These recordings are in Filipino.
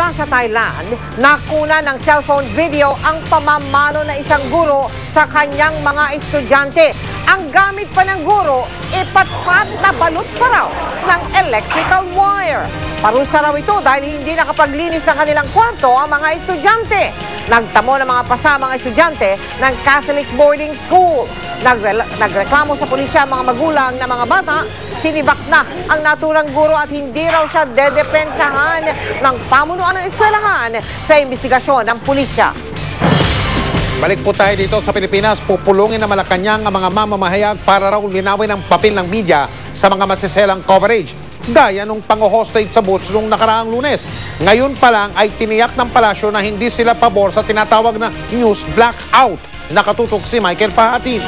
Mula sa Thailand, nakuna ng cellphone video ang pamamalo na isang guro sa kanyang mga estudyante. Ang gamit pa ng guro, ipatpat na balot pa raw ng electrical wire. Parusa raw ito dahil hindi nakapaglinis ng kanilang kwarto ang mga estudyante. Nagtamo ng mga pasamang estudyante ng Catholic boarding school. Nagreklamo sa pulisya ang mga magulang na mga bata. Sinibak na ang naturang guro at hindi raw siya dedepensahan ng pamunuan ng eskwelahan sa investigasyon ng pulisya. Balik po tayo dito sa Pilipinas. Pupulungin na Malacanang ang mga mamamahayag para raw linawin ang papel ng media sa mga masiselang coverage. Gaya nung pang-hostage sa boots nung nakaraang Lunes. Ngayon pa lang ay tiniyak ng palasyo na hindi sila pabor sa tinatawag na news blackout. Nakatutok si Michael Pahatin.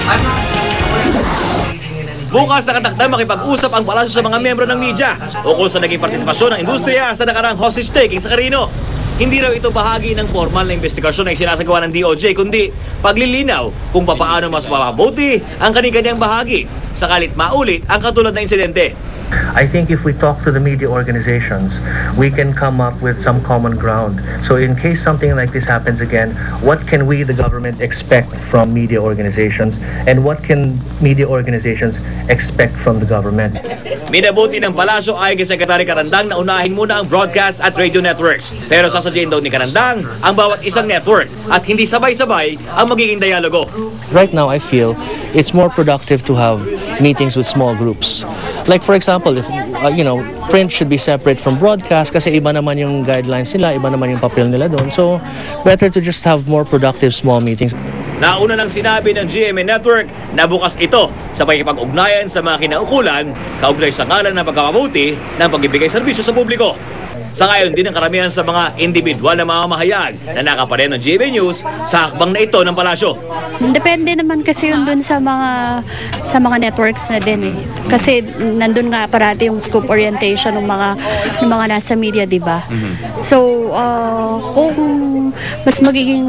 Bukas nakatakdang makipag-usap ang palasyo sa mga miyembro ng media ukol sa naging partisipasyon ng industriya sa nakaraang hostage-taking sa Carino. Hindi raw ito bahagi ng formal na investigasyon na isinasagawa ng DOJ, kundi paglilinaw kung paano mas mapabuti ang kani-kanyang bahagi sakalit maulit ang katulad na insidente. I think if we talk to the media organizations, we can come up with some common ground. So in case something like this happens again, what can we, the government, expect from media organizations? And what can media organizations expect from the government? Minabuti ng palasyo ay kay Secretary Carandang na unahin muna ang broadcast at radio networks. Pero sasadyain daw ni Carandang ang bawat isang network at hindi sabay-sabay ang magiging dialogo. Right now, I feel it's more productive to have meetings with small groups. Like for example, if print should be separate from broadcast kasi iba naman yung guidelines nila, iba naman yung papel nila doon. So, better to just have more productive small meetings. Nauna nang sinabi ng GMA Network na bukas ito sa pakikipag-ugnayan sa mga kinaukulan kaugnay sa ngalan ng pagkakabuti ng pagbibigay serbisyo sa publiko. Sa ngayon din ang karamihan sa mga individual na mamamahayag na nakapareho ng GMA News sa hakbang na ito ng palasyo. Depende naman kasi yun dun sa mga networks na din eh. Kasi nandun nga parati yung scope orientation ng mga nasa media, di ba? So, kung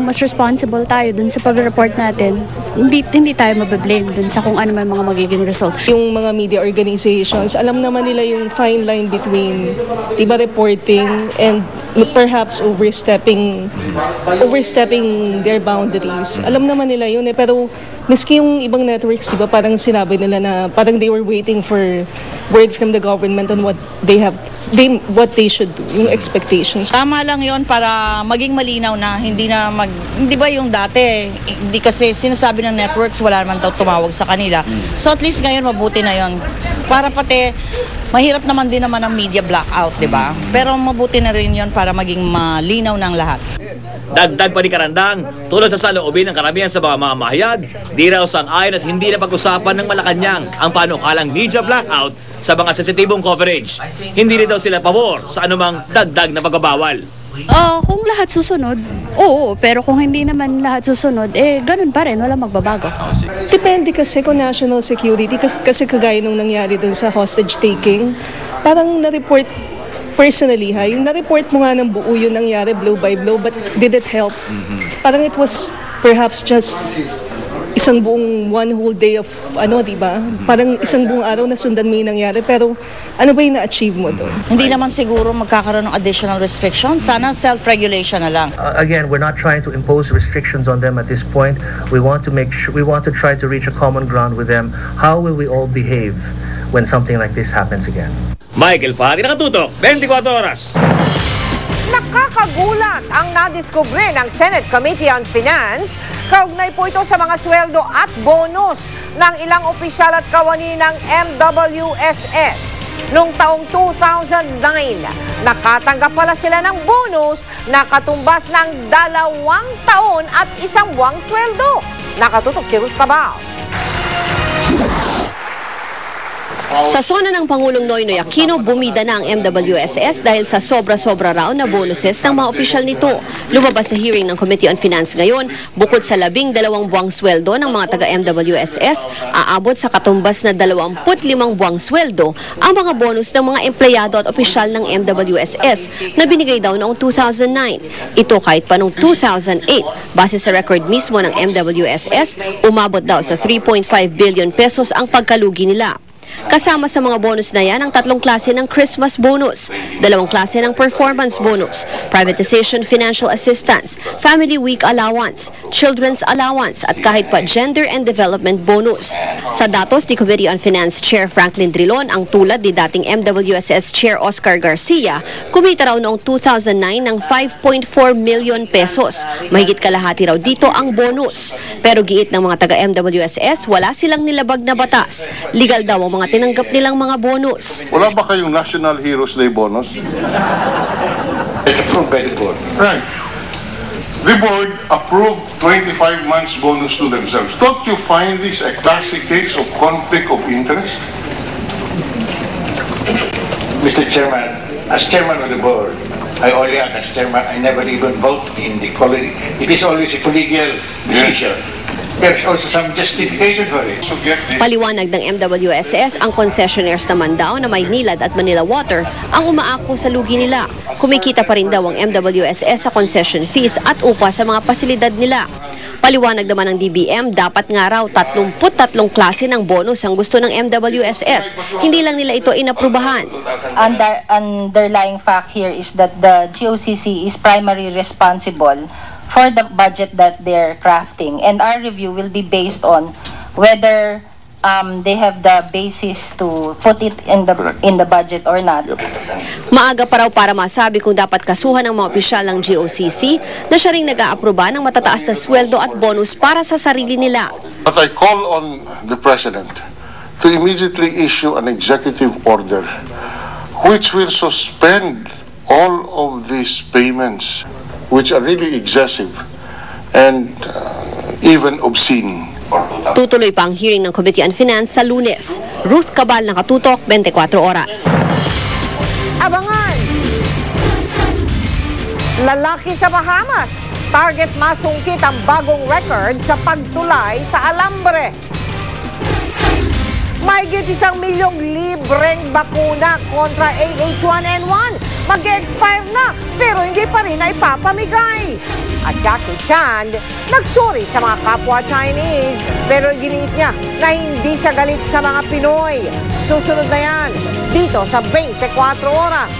mas responsible tayo dun sa pag-report natin, hindi tayo mabablame dun sa kung ano man mga magiging result. Yung mga media organizations, alam naman nila yung fine line between, di ba, reporting and perhaps overstepping their boundaries. Alam naman nila yun eh, pero miski yung ibang networks, di ba, parang sinabi nila na parang they were waiting for word from the government on what they should do, yung expectations. Tama lang yon para maging malinaw na hindi ba yung dati, hindi kasi sinasabi ng networks wala naman daw tumawag sa kanila. So at least ngayon mabuti na yon. Para pati mahirap naman din naman ang media blackout, di ba? Pero mabuti na rin yon para maging malinaw ng lahat. Dagdag pa ni Carandang, tulad sa saloobin ng karamihan sa mga mamahayag, di raw sang-ayon at hindi na pag-usapan ng Malacanang ang panukalang media blackout sa mga sensitibong coverage. Hindi rin daw sila pabor sa anumang dagdag na pagbabawal. Kung lahat susunod, oo. Pero kung hindi naman lahat susunod, ganun pa rin, wala magbabago. Depende kasi kung national security, kasi kagaya nung nangyari dun sa hostage taking, parang na-report personally yung na-report mo nga ng buo yun nangyari blow by blow, but did it help? Parang it was perhaps just isang buong one whole day of diba? Parang isang buong araw na sundan mo yung nangyari, pero ano ba yung na-achieve mo doon? Hindi naman siguro magkakaroon ng additional restrictions. Sana self-regulation na lang. Again, we're not trying to impose restrictions on them at this point. We want to try to reach a common ground with them. How will we all behave when something like this happens again? Michael Pahatin, nakatutok, 24 oras. Nakakagulat ang nadiskubre ng Senate Committee on Finance. Kaugnay po ito sa mga sweldo at bonus ng ilang opisyal at kawani ng MWSS. Noong taong 2009, nakatanggap pala sila ng bonus na katumbas ng 2 taon at 1 buwang sweldo. Nakatutok si Ruth Cabal. Sa sona ng Pangulong Noynoy Aquino, bumida na ang MWSS dahil sa sobra-sobra raw na bonuses ng mga opisyal nito. Lumabas sa hearing ng Committee on Finance ngayon, bukod sa 12 buwang sweldo ng mga taga-MWSS, aabot sa katumbas na 25 buwang sweldo ang mga bonus ng mga empleyado at opisyal ng MWSS na binigay daw noong 2009. Ito kahit pa noong 2008. Base sa record mismo ng MWSS, umabot daw sa 3.5 billion pesos ang pagkalugi nila. Kasama sa mga bonus na yan ang 3 klase ng Christmas bonus, 2 klase ng performance bonus, privatization financial assistance, family week allowance, children's allowance at kahit pa gender and development bonus. Sa datos ni Committee on Finance Chair Franklin Drilon, ang tulad ni dating MWSS Chair Oscar Garcia, kumita raw noong 2009 ng 5.4 million pesos. Mahigit kalahati raw dito ang bonus. Pero giit ng mga taga-MWSS, wala silang nilabag na batas. Legal daw ang mga tinanggap nilang mga bonus. Wala ba kayong National Heroes Day bonus? It's approved by the board. Right. The board approved 25 months bonus to themselves. Don't you find this a classic case of conflict of interest? Mr. Chairman, as chairman of the board, I only act as chairman. I never even vote in the colleague. It is always a collegial decision. There's also some justification for it. So get this. Paliwanag ng MWSS, ang concessionaires naman daw na Maynilad at Manila Water ang umaako sa lugi nila. Kumikita pa rin daw ang MWSS sa concession fees at upa sa mga pasilidad nila. Paliwanag naman ng DBM, dapat nga raw 33 klase ng bonus ang gusto ng MWSS. Hindi lang nila ito inaprubahan. Underlying fact here is that the GOCC is primarily responsible for the budget that they're crafting, and our review will be based on whether they have the basis to put it in the budget or not. Maaga pa raw para masabi kung dapat kasuhan ng mga opisyal ng GOCC na siya ring nag-aaproba ng matataas na sweldo at bonus para sa sarili nila. But I call on the President to immediately issue an executive order which will suspend all of these payments which are really excessive and even obscene. Tutuloy pa ang hearing ng Committee on Finance sa Lunes. Ruth Cabal, Nakatutok, 24 Oras. Abangan! Lalaki sa Bahamas. Target masungkit ang bagong record sa pagtulay sa alambre. Mahigit 1 milyong libreng bakuna kontra AH1N1. Mag-expire na, pero hindi pa rin ay papamigay. At Jackie Chan, nagsuri sa mga kapwa Chinese, pero giniit niya na hindi siya galit sa mga Pinoy. Susunod na yan, dito sa 24 Oras.